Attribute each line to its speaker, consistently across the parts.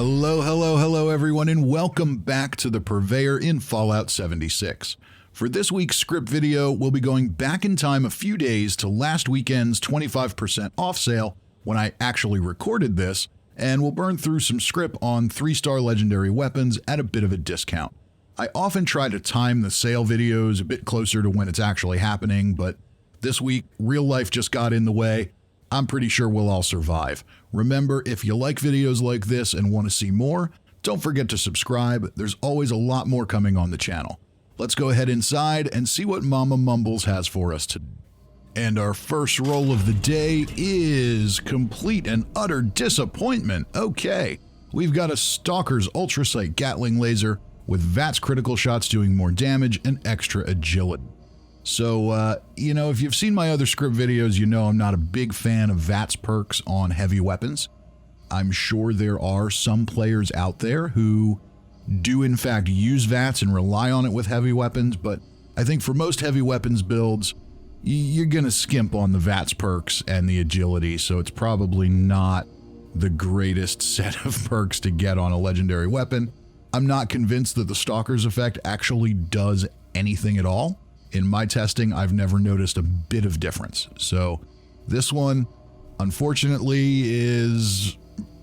Speaker 1: Hello, hello, hello everyone, and welcome back to the Purveyor in Fallout 76. For this week's Scrip video, we'll be going back in time a few days to last weekend's 25% off sale when I actually recorded this, and we'll burn through some Scrip on 3-star legendary weapons at a bit of a discount. I often try to time the sale videos a bit closer to when it's actually happening, but this week, real life just got in the way. I'm pretty sure we'll all survive. Remember, if you like videos like this and want to see more, don't forget to subscribe. There's always a lot more coming on the channel. Let's go ahead inside and see what Mama Mumbles has for us today. And our first roll of the day is complete and utter disappointment. Okay, we've got a Stalkers Ultrasite Gatling laser with VATS critical shots doing more damage and extra agility. So, if you've seen my other Scrip videos, you know I'm not a big fan of VATS perks on heavy weapons. I'm sure there are some players out there who do in fact use VATS and rely on it with heavy weapons, but I think for most heavy weapons builds, you're going to skimp on the VATS perks and the agility, so it's probably not the greatest set of perks to get on a legendary weapon. I'm not convinced that the Stalkers effect actually does anything at all. In my testing, I've never noticed a bit of difference. So this one, unfortunately, is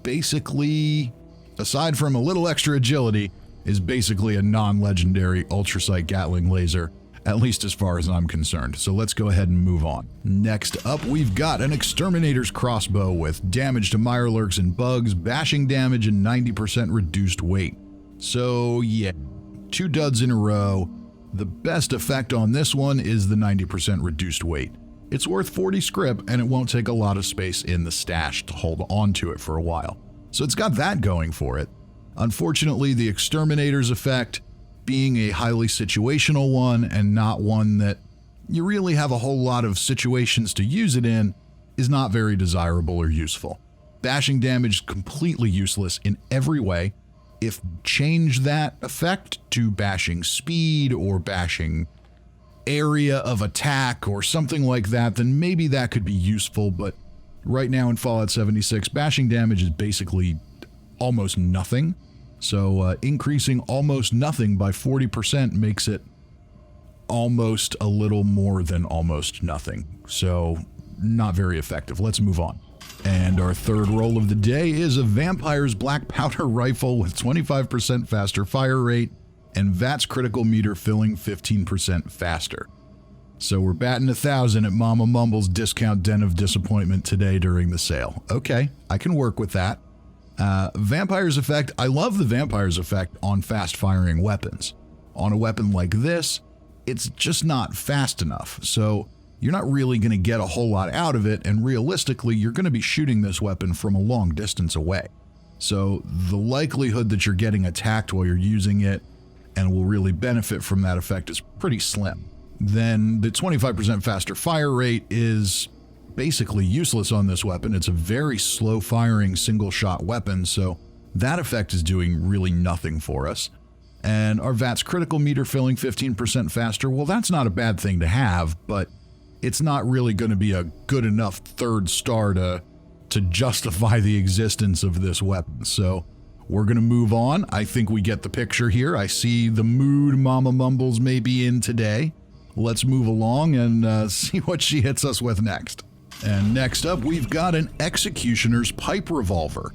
Speaker 1: basically, aside from a little extra agility, is basically a non-legendary Ultrasite Gatling laser, at least as far as I'm concerned. So let's go ahead and move on. Next up, we've got an Exterminators Crossbow with damage to Mirelurks and bugs, bashing damage, and 90% reduced weight. So yeah, 2 duds in a row. The best effect on this one is the 90% reduced weight. It's worth 40 Scrip, and it won't take a lot of space in the stash to hold on to it for a while. So it's got that going for it. Unfortunately, the Exterminators effect, being a highly situational one and not one that you really have a whole lot of situations to use it in, is not very desirable or useful. Bashing damage is completely useless in every way. If change that effect to bashing speed or bashing area of attack or something like that, then maybe that could be useful, but right now in Fallout 76, bashing damage is basically almost nothing. So increasing almost nothing by 40% makes it almost a little more than almost nothing. So not very effective. Let's move on. And our third roll of the day is a Vampire's Black Powder Rifle with 25% faster fire rate and VATS critical meter filling 15% faster. So we're batting 1,000 at Mama Mumble's discount den of disappointment today during the sale. Okay, I can work with that. Vampire's effect, I love the Vampire's effect on fast firing weapons. On a weapon like this, it's just not fast enough. So you're not really going to get a whole lot out of it, and realistically, you're going to be shooting this weapon from a long distance away. So the likelihood that you're getting attacked while you're using it and will really benefit from that effect is pretty slim. Then the 25% faster fire rate is basically useless on this weapon. It's a very slow firing single shot weapon, so that effect is doing really nothing for us. And our VATS critical meter filling 15% faster, well, that's not a bad thing to have, but it's not really going to be a good enough 3rd star to justify the existence of this weapon. So we're going to move on. I think we get the picture here. I see the mood Mama Mumbles may be in today. Let's move along and see what she hits us with next. And next up, we've got an Executioner's Pipe Revolver.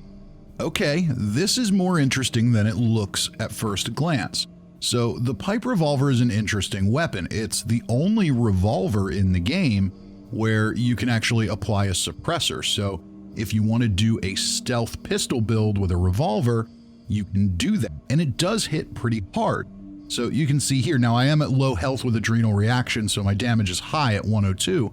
Speaker 1: Okay, this is more interesting than it looks at first glance. So the Pipe Revolver is an interesting weapon. It's the only revolver in the game where you can actually apply a suppressor. So if you want to do a stealth pistol build with a revolver, you can do that. And it does hit pretty hard. So you can see here, now I am at low health with adrenal reaction, so my damage is high at 102,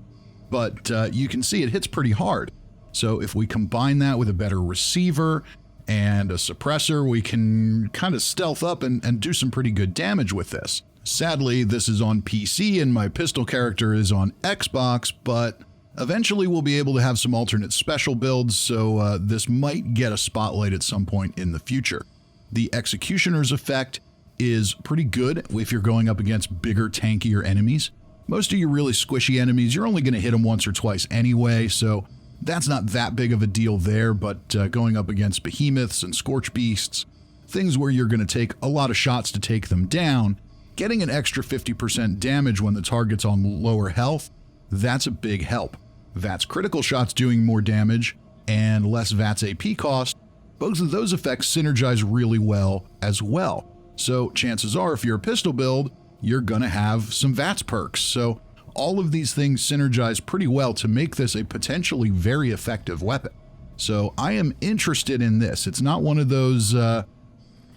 Speaker 1: but you can see it hits pretty hard. So if we combine that with a better receiver and a suppressor, we can kind of stealth up and do some pretty good damage with this. Sadly, this is on PC and my pistol character is on Xbox, but eventually we'll be able to have some alternate special builds, so this might get a spotlight at some point in the future. The Executioner's effect is pretty good if you're going up against bigger, tankier enemies. Most of your really squishy enemies, you're only going to hit them once or twice anyway, so That's not that big of a deal there, but going up against behemoths and scorch beasts, things where you're going to take a lot of shots to take them down, getting an extra 50% damage when the target's on lower health, that's a big help. VATS critical shots doing more damage and less VATS AP cost, both of those effects synergize really well as well. So chances are, if you're a pistol build, you're going to have some VATS perks. So all of these things synergize pretty well to make this a potentially very effective weapon. So I am interested in this. It's not one of those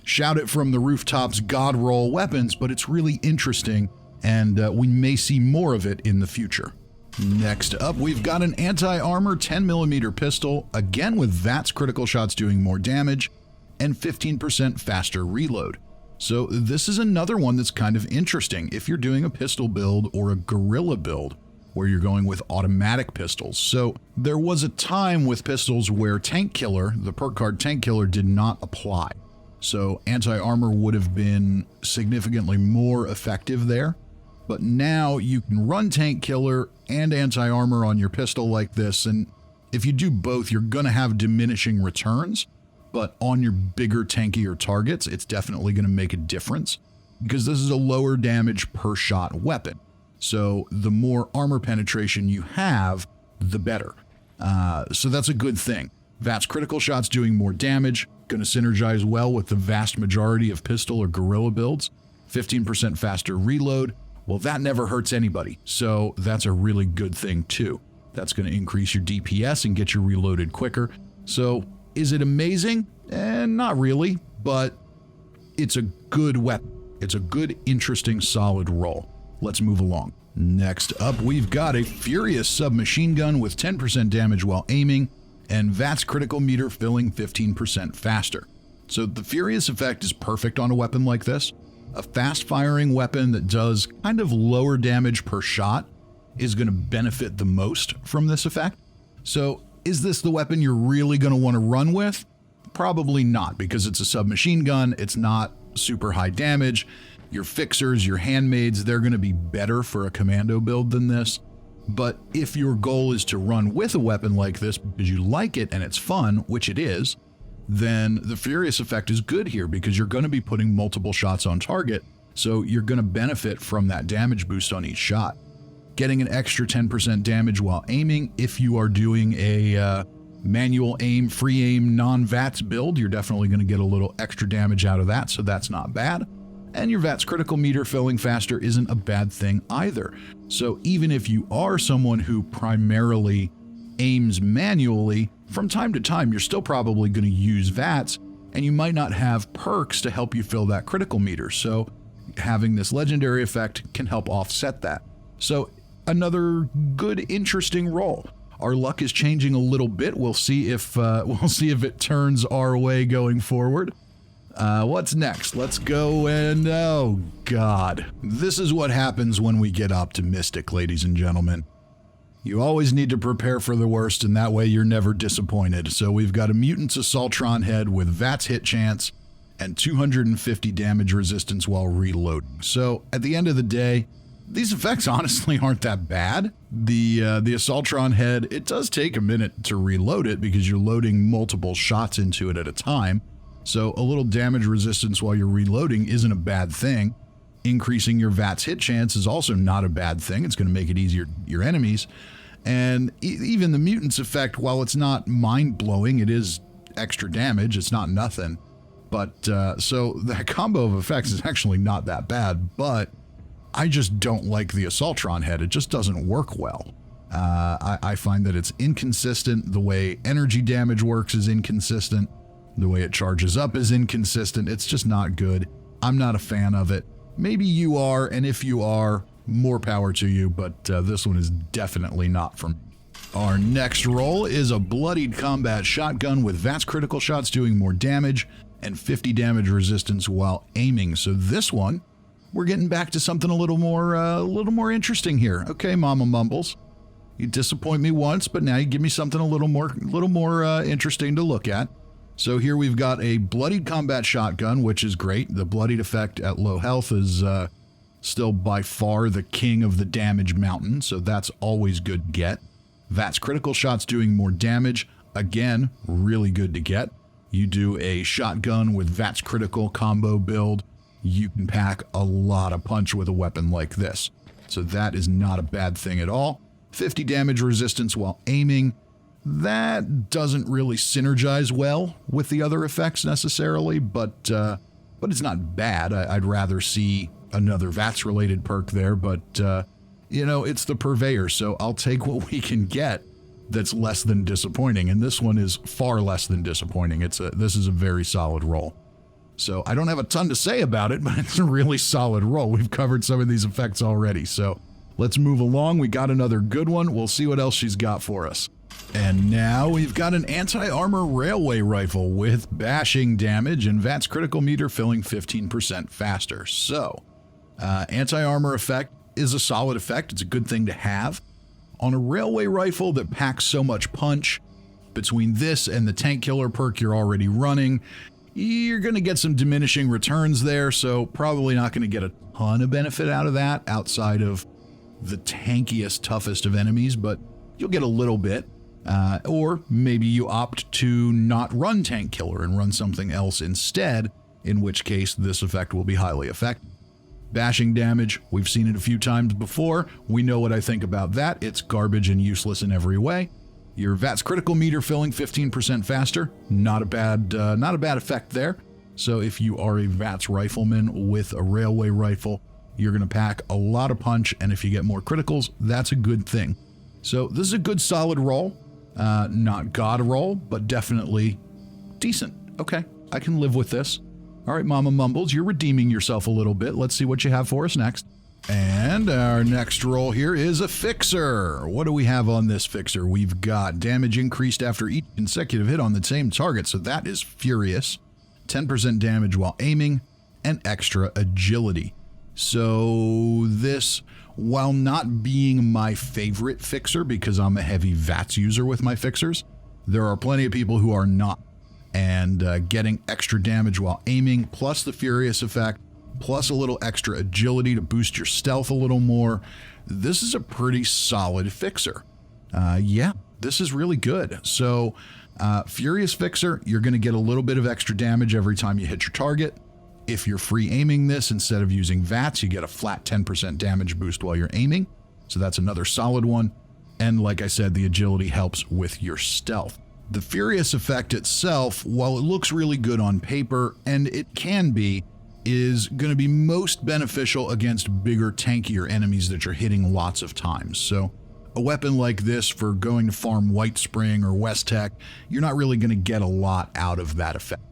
Speaker 1: shout it from the rooftops god roll weapons, but it's really interesting, and we may see more of it in the future. Next up, we've got an AntiArmor 10mm pistol, again with VATS critical shots doing more damage and 15% faster reload. So this is another one that's kind of interesting if you're doing a pistol build or a guerrilla build where you're going with automatic pistols. So there was a time with pistols where Tank Killer, the perk card Tank Killer, did not apply. So AntiArmor would have been significantly more effective there. But now you can run Tank Killer and AntiArmor on your pistol like this, and if you do both, you're going to have diminishing returns, but on your bigger, tankier targets, it's definitely going to make a difference, because this is a lower damage per shot weapon. So the more armor penetration you have, the better. So that's a good thing. VATS critical shots doing more damage, going to synergize well with the vast majority of pistol or guerrilla builds. 15% faster reload. Well, that never hurts anybody, so that's a really good thing too. That's going to increase your DPS and get you reloaded quicker. So is it amazing? Not really, but it's a good weapon. It's a good, interesting, solid roll. Let's move along. Next up, we've got a Furious Submachine Gun with 10% damage while aiming, and VATS critical meter filling 15% faster. So the Furious effect is perfect on a weapon like this. A fast-firing weapon that does kind of lower damage per shot is going to benefit the most from this effect. So is this the weapon you're really going to want to run with? Probably not, because it's a submachine gun. It's not super high damage. Your fixers, your handmaids, they're going to be better for a commando build than this. But if your goal is to run with a weapon like this because you like it and it's fun, which it is, then the Furious effect is good here because you're going to be putting multiple shots on target, so you're going to benefit from that damage boost on each shot. Getting an extra 10% damage while aiming, if you are doing a manual aim, free aim, non-VATS build, you're definitely going to get a little extra damage out of that, so that's not bad. And your VATS critical meter filling faster isn't a bad thing either. So even if you are someone who primarily aims manually, from time to time, you're still probably going to use VATS, and you might not have perks to help you fill that critical meter. So having this legendary effect can help offset that. So another good, interesting roll. Our luck is changing a little bit. We'll see if it turns our way going forward. What's next? Let's go and, oh God. This is what happens when we get optimistic, ladies and gentlemen. You always need to prepare for the worst, and that way you're never disappointed. So we've got a Mutant's Assaultron Head with VATS hit chance and 250 damage resistance while reloading. So at the end of the day, these effects honestly aren't that bad. The Assaultron Head, it does take a minute to reload it because you're loading multiple shots into it at a time. So a little damage resistance while you're reloading isn't a bad thing. Increasing your VATS hit chance is also not a bad thing. It's going to make it easier for your enemies. And even the Mutant's effect, while it's not mind-blowing, it is extra damage. It's not nothing. But so that combo of effects is actually not that bad, but I just don't like the Assaultron Head. It just doesn't work well. I find that it's inconsistent. The way energy damage works is inconsistent. The way it charges up is inconsistent. It's just not good. I'm not a fan of it. Maybe you are, and if you are, more power to you, but this one is definitely not for me. Our next roll is a Bloodied Combat shotgun with VATS critical shots doing more damage and 50 damage resistance while aiming. So this one, we're getting back to something a little more interesting here. Okay, Mama Mumbles, you disappoint me once, but now you give me something a little more interesting to look at. So here we've got a Bloodied Combat shotgun, which is great. The bloodied effect at low health is still by far the king of the damage mountain, so that's always good to get. VATS critical shots doing more damage. Again, really good to get. You do a shotgun with VATS critical combo build, you can pack a lot of punch with a weapon like this. So that is not a bad thing at all. 50 damage resistance while aiming. That doesn't really synergize well with the other effects necessarily, but it's not bad. I'd rather see another VATS-related perk there, but, you know, it's the Purveyor, so I'll take what we can get that's less than disappointing, and this one is far less than disappointing. This is a very solid roll. So I don't have a ton to say about it, but it's a really solid roll. We've covered some of these effects already, so let's move along. We got another good one. We'll see what else she's got for us. And now we've got an anti-armor railway rifle with bashing damage and VATS critical meter filling 15% faster. So, anti-armor effect is a solid effect. It's a good thing to have. On a railway rifle that packs so much punch, between this and the tank killer perk you're already running, you're going to get some diminishing returns there, so probably not going to get a ton of benefit out of that outside of the tankiest, toughest of enemies, but you'll get a little bit. Or maybe you opt to not run tank killer and run something else instead, in which case this effect will be highly effective. Bashing damage, we've seen it a few times before. We know what I think about that. It's garbage and useless in every way. Your VATS critical meter filling 15% faster, not a bad effect there. So if you are a VATS rifleman with a railway rifle, you're going to pack a lot of punch, and if you get more criticals, that's a good thing. So this is a good solid roll. Not god roll, but definitely decent. Okay, I can live with this. All right, Mama Mumbles, you're redeeming yourself a little bit. Let's see what you have for us next. And our next roll here is a fixer. What do we have on this fixer? We've got damage increased after each consecutive hit on the same target, so that is furious. 10% damage while aiming, and extra agility. So this, while not being my favorite fixer because I'm a heavy VATS user with my fixers, there are plenty of people who are not. And getting extra damage while aiming, plus the furious effect, plus a little extra agility to boost your stealth a little more, this is a pretty solid fixer. Yeah, this is really good. So furious fixer, you're going to get a little bit of extra damage every time you hit your target. If you're free aiming this instead of using VATS, you get a flat 10% damage boost while you're aiming. So that's another solid one. And like I said, the agility helps with your stealth. The furious effect itself, while it looks really good on paper, and it can be, is going to be most beneficial against bigger, tankier enemies that you're hitting lots of times. So a weapon like this for going to farm White Spring or West Tech, you're not really going to get a lot out of that effect.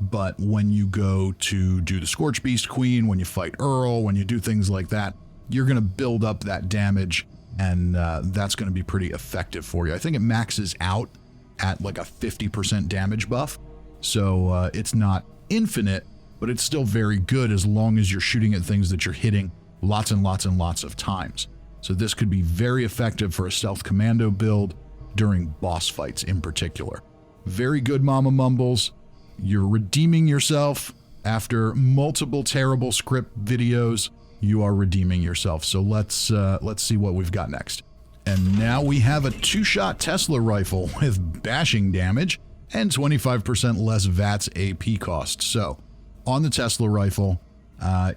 Speaker 1: But when you go to do the Scorch Beast Queen, when you fight Earl, when you do things like that, you're going to build up that damage, and that's going to be pretty effective for you. I think it maxes out at like a 50% damage buff, so it's not infinite, but it's still very good as long as you're shooting at things that you're hitting lots and lots and lots of times. So this could be very effective for a stealth commando build during boss fights in particular. Very good, Mama Mumbles. You're redeeming yourself after multiple terrible Scrip videos. You are redeeming yourself. So let's see what we've got next. And now we have a 2-shot Tesla rifle with bashing damage and 25% less VATS AP cost. So on the Tesla rifle,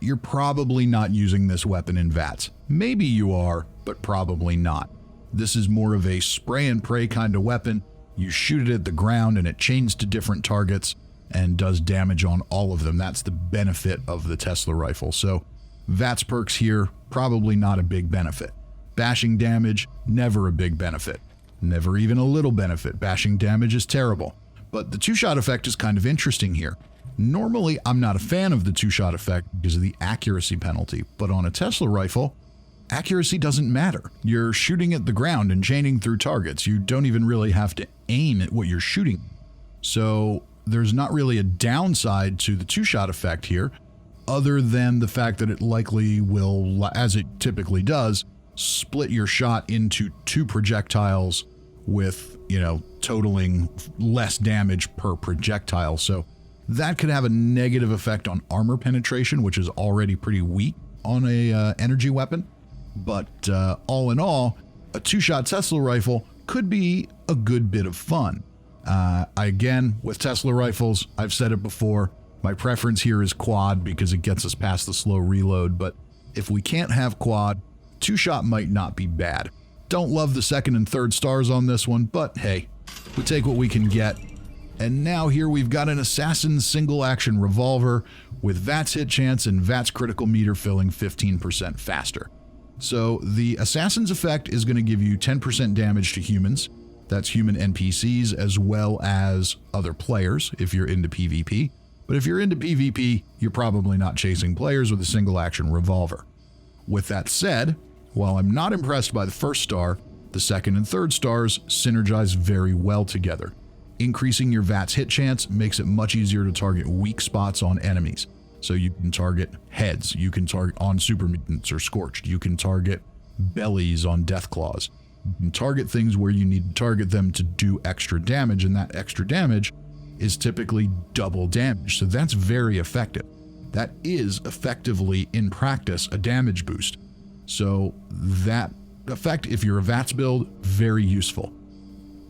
Speaker 1: you're probably not using this weapon in VATS. Maybe you are, but probably not. This is more of a spray and pray kind of weapon. You shoot it at the ground and it chains to different targets and does damage on all of them. That's the benefit of the Tesla rifle. So VATS perks here, probably not a big benefit. Bashing damage, never a big benefit. Never even a little benefit. Bashing damage is terrible. But the 2-shot effect is kind of interesting here. Normally, I'm not a fan of the 2-shot effect because of the accuracy penalty, but on a Tesla rifle, accuracy doesn't matter. You're shooting at the ground and chaining through targets. You don't even really have to aim at what you're shooting. So there's not really a downside to the 2-shot effect here, other than the fact that it likely will, as it typically does, split your shot into 2 projectiles with, totaling less damage per projectile. So that could have a negative effect on armor penetration, which is already pretty weak on a energy weapon. But all in all, a 2-shot Tesla rifle, could be a good bit of fun. Again, with Tesla rifles, I've said it before, my preference here is quad because it gets us past the slow reload, but if we can't have quad, 2-shot might not be bad. Don't love the 2nd and 3rd stars on this one, but hey, we take what we can get. And now here we've got an Assassin single-action revolver with VATS hit chance and VATS critical meter filling 15% faster. So the Assassin's effect is going to give you 10% damage to humans. That's human NPCs as well as other players if you're into PvP. But if you're into PvP, you're probably not chasing players with a single-action revolver. With that said, while I'm not impressed by the 1st star, the 2nd and 3rd stars synergize very well together. Increasing your VATS hit chance makes it much easier to target weak spots on enemies. So you can target heads, you can target on super mutants or scorched, you can target bellies on deathclaws. You can target things where you need to target them to do extra damage, and that extra damage is typically double damage. So that's very effective. That is effectively, in practice, a damage boost. So that effect, if you're a VATS build, very useful.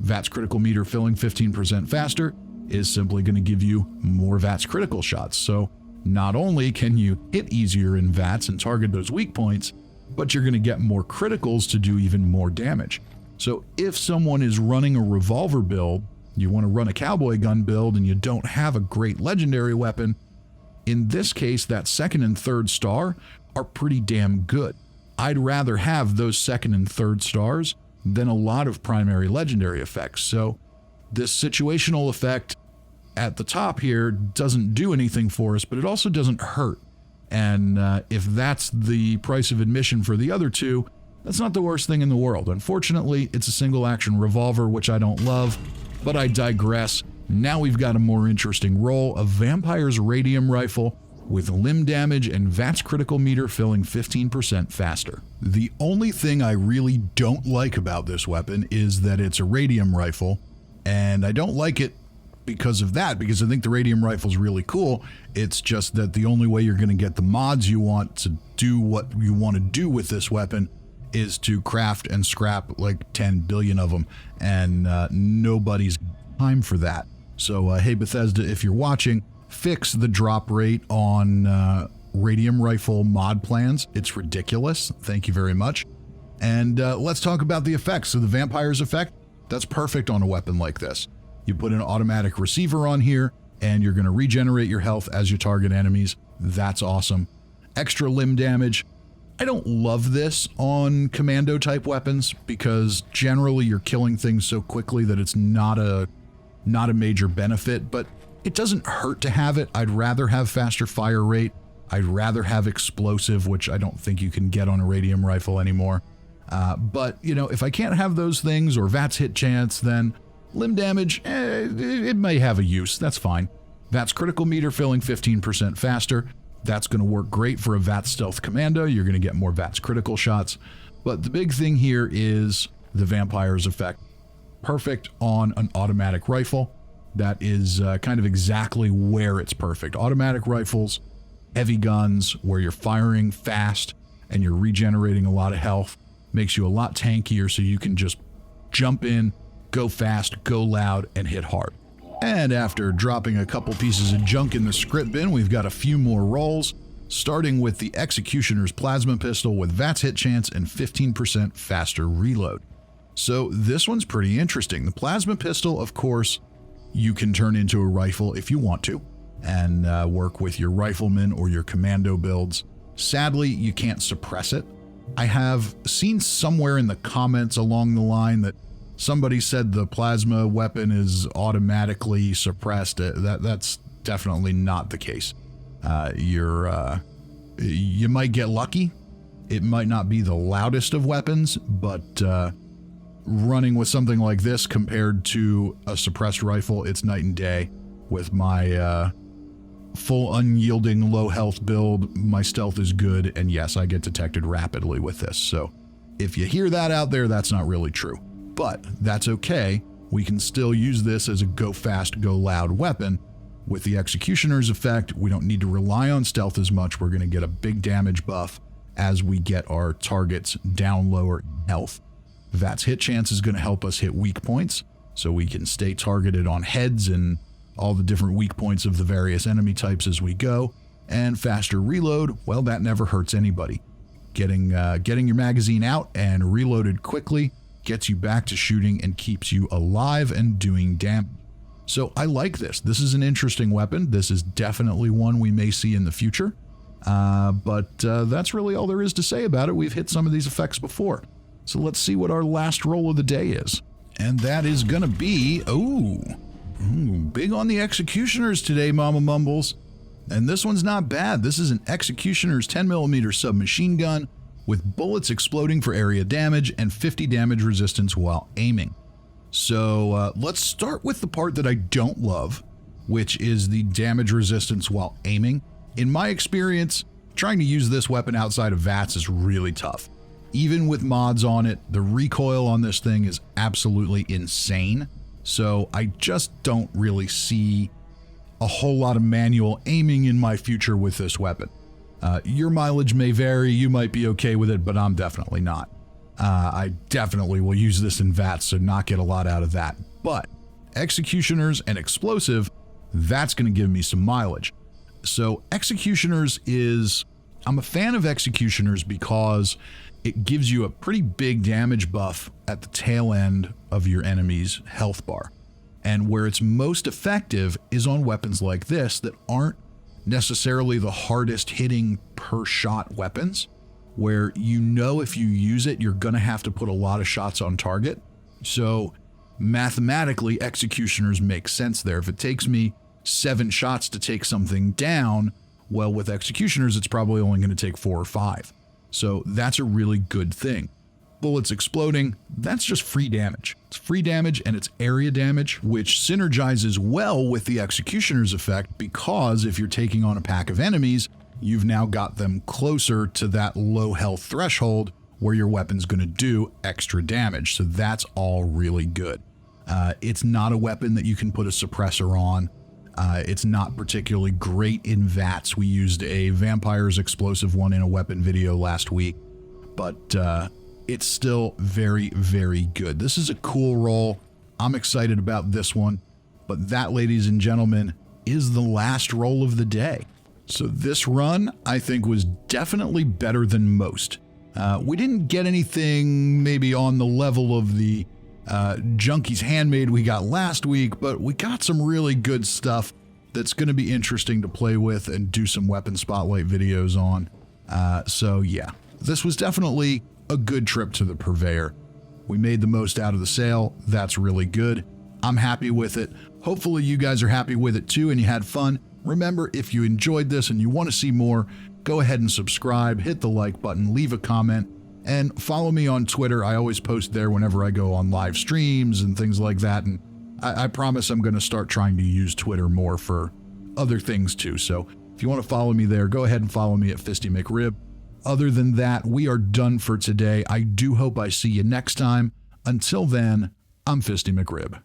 Speaker 1: VATS critical meter filling 15% faster is simply going to give you more VATS critical shots. So not only can you hit easier in VATS and target those weak points, but you're going to get more criticals to do even more damage. So if someone is running a revolver build, you want to run a cowboy gun build and you don't have a great legendary weapon, in this case, that 2nd and 3rd star are pretty damn good. I'd rather have those 2nd and 3rd stars than a lot of primary legendary effects. So this situational effect at the top here doesn't do anything for us, but it also doesn't hurt. And if that's the price of admission for the other two, that's not the worst thing in the world. Unfortunately, it's a single-action revolver, which I don't love, but I digress. Now we've got a more interesting role, a Vampire's Radium Rifle with limb damage and VATS critical meter filling 15% faster. The only thing I really don't like about this weapon is that it's a radium rifle, and I don't like it because of that, because I think the radium rifle is really cool. It's just that the only way you're going to get the mods you want to do what you want to do with this weapon is to craft and scrap like 10 billion of them, and nobody's time for that. So hey Bethesda, if you're watching, fix the drop rate on radium rifle mod plans. It's ridiculous. Thank you very much. And let's talk about the effects. So the Vampire's effect, that's perfect on a weapon like this. You put an automatic receiver on here, and you're going to regenerate your health as you target enemies. That's awesome. Extra limb damage. I don't love this on commando type weapons because generally you're killing things so quickly that it's not a major benefit, but it doesn't hurt to have it. I'd rather have faster fire rate. I'd rather have explosive, which I don't think you can get on a radium rifle anymore. But, you know, if I can't have those things or VATS hit chance, then limb damage, it may have a use. That's fine. VATS critical meter filling 15% faster. That's going to work great for a VATS stealth commando. You're going to get more VATS critical shots. But the big thing here is the Vampire's effect. Perfect on an automatic rifle. That is kind of exactly where it's perfect. Automatic rifles, heavy guns, where you're firing fast and you're regenerating a lot of health, makes you a lot tankier so you can just jump in, go fast, go loud, and hit hard. And after dropping a couple pieces of junk in the Scrip bin, we've got a few more rolls, starting with the Executioner's Plasma Pistol with VATS hit chance and 15% faster reload. So this one's pretty interesting. The Plasma Pistol, of course, you can turn into a rifle if you want to, and work with your rifleman or your commando builds. Sadly, you can't suppress it. I have seen somewhere in the comments along the line that somebody said the plasma weapon is automatically suppressed. That's definitely not the case. You might get lucky. It might not be the loudest of weapons, but running with something like this compared to a suppressed rifle, it's night and day. With my full unyielding low health build, my stealth is good, and yes, I get detected rapidly with this. So if you hear that out there, that's not really true. But that's okay. We can still use this as a go fast, go loud weapon. With the Executioner's effect, we don't need to rely on stealth as much. We're going to get a big damage buff as we get our targets down lower in health. VAT's hit chance is going to help us hit weak points, so we can stay targeted on heads and all the different weak points of the various enemy types as we go. And faster reload, well, that never hurts anybody. Getting your magazine out and reloaded quickly gets you back to shooting and keeps you alive and doing damage. So I like this. This is an interesting weapon. This is definitely one we may see in the future. But that's really all there is to say about it. We've hit some of these effects before. So let's see what our last roll of the day is. And that is going to be, big on the Executioners today, Mama Mumbles. And this one's not bad. This is an Executioner's 10mm submachine gun with bullets exploding for area damage and 50 damage resistance while aiming. So let's start with the part that I don't love, which is the damage resistance while aiming. In my experience, trying to use this weapon outside of VATS is really tough. Even with mods on it, the recoil on this thing is absolutely insane. So I just don't really see a whole lot of manual aiming in my future with this weapon. Your mileage may vary, you might be okay with it, but I'm definitely not. I definitely will use this in VATS, so not get a lot out of that. But Executioners and Explosive, that's going to give me some mileage. So Executioners I'm a fan of Executioners because it gives you a pretty big damage buff at the tail end of your enemy's health bar. And where it's most effective is on weapons like this that aren't necessarily the hardest hitting per shot weapons, where you know if you use it, you're going to have to put a lot of shots on target. So mathematically, Executioners make sense there. If it takes me 7 shots to take something down, well, with Executioners, it's probably only going to take 4 or 5. So that's a really good thing. Bullets exploding, that's just free damage. It's free damage and it's area damage, which synergizes well with the Executioner's effect, because if you're taking on a pack of enemies, you've now got them closer to that low health threshold where your weapon's going to do extra damage. So that's all really good. It's not a weapon that you can put a suppressor on. It's not particularly great in VATS. We used a Vampire's explosive one in a weapon video last week, but it's still very, very good. This is a cool roll. I'm excited about this one, but that, ladies and gentlemen, is the last roll of the day. So this run, I think, was definitely better than most. We didn't get anything maybe on the level of the Junkie's Handmade we got last week, but we got some really good stuff that's going to be interesting to play with and do some weapon spotlight videos on. So yeah, this was definitely a good trip to the Purveyor. We made the most out of the sale. That's really good. I'm happy with it. Hopefully you guys are happy with it too and you had fun. Remember, if you enjoyed this and you want to see more, go ahead and subscribe, hit the like button, leave a comment, and follow me on Twitter. I always post there whenever I go on live streams and things like that. And I promise I'm going to start trying to use Twitter more for other things too. So if you want to follow me there, go ahead and follow me at Fisty McRib. Other than that, we are done for today. I do hope I see you next time. Until then, I'm Fisty McRib.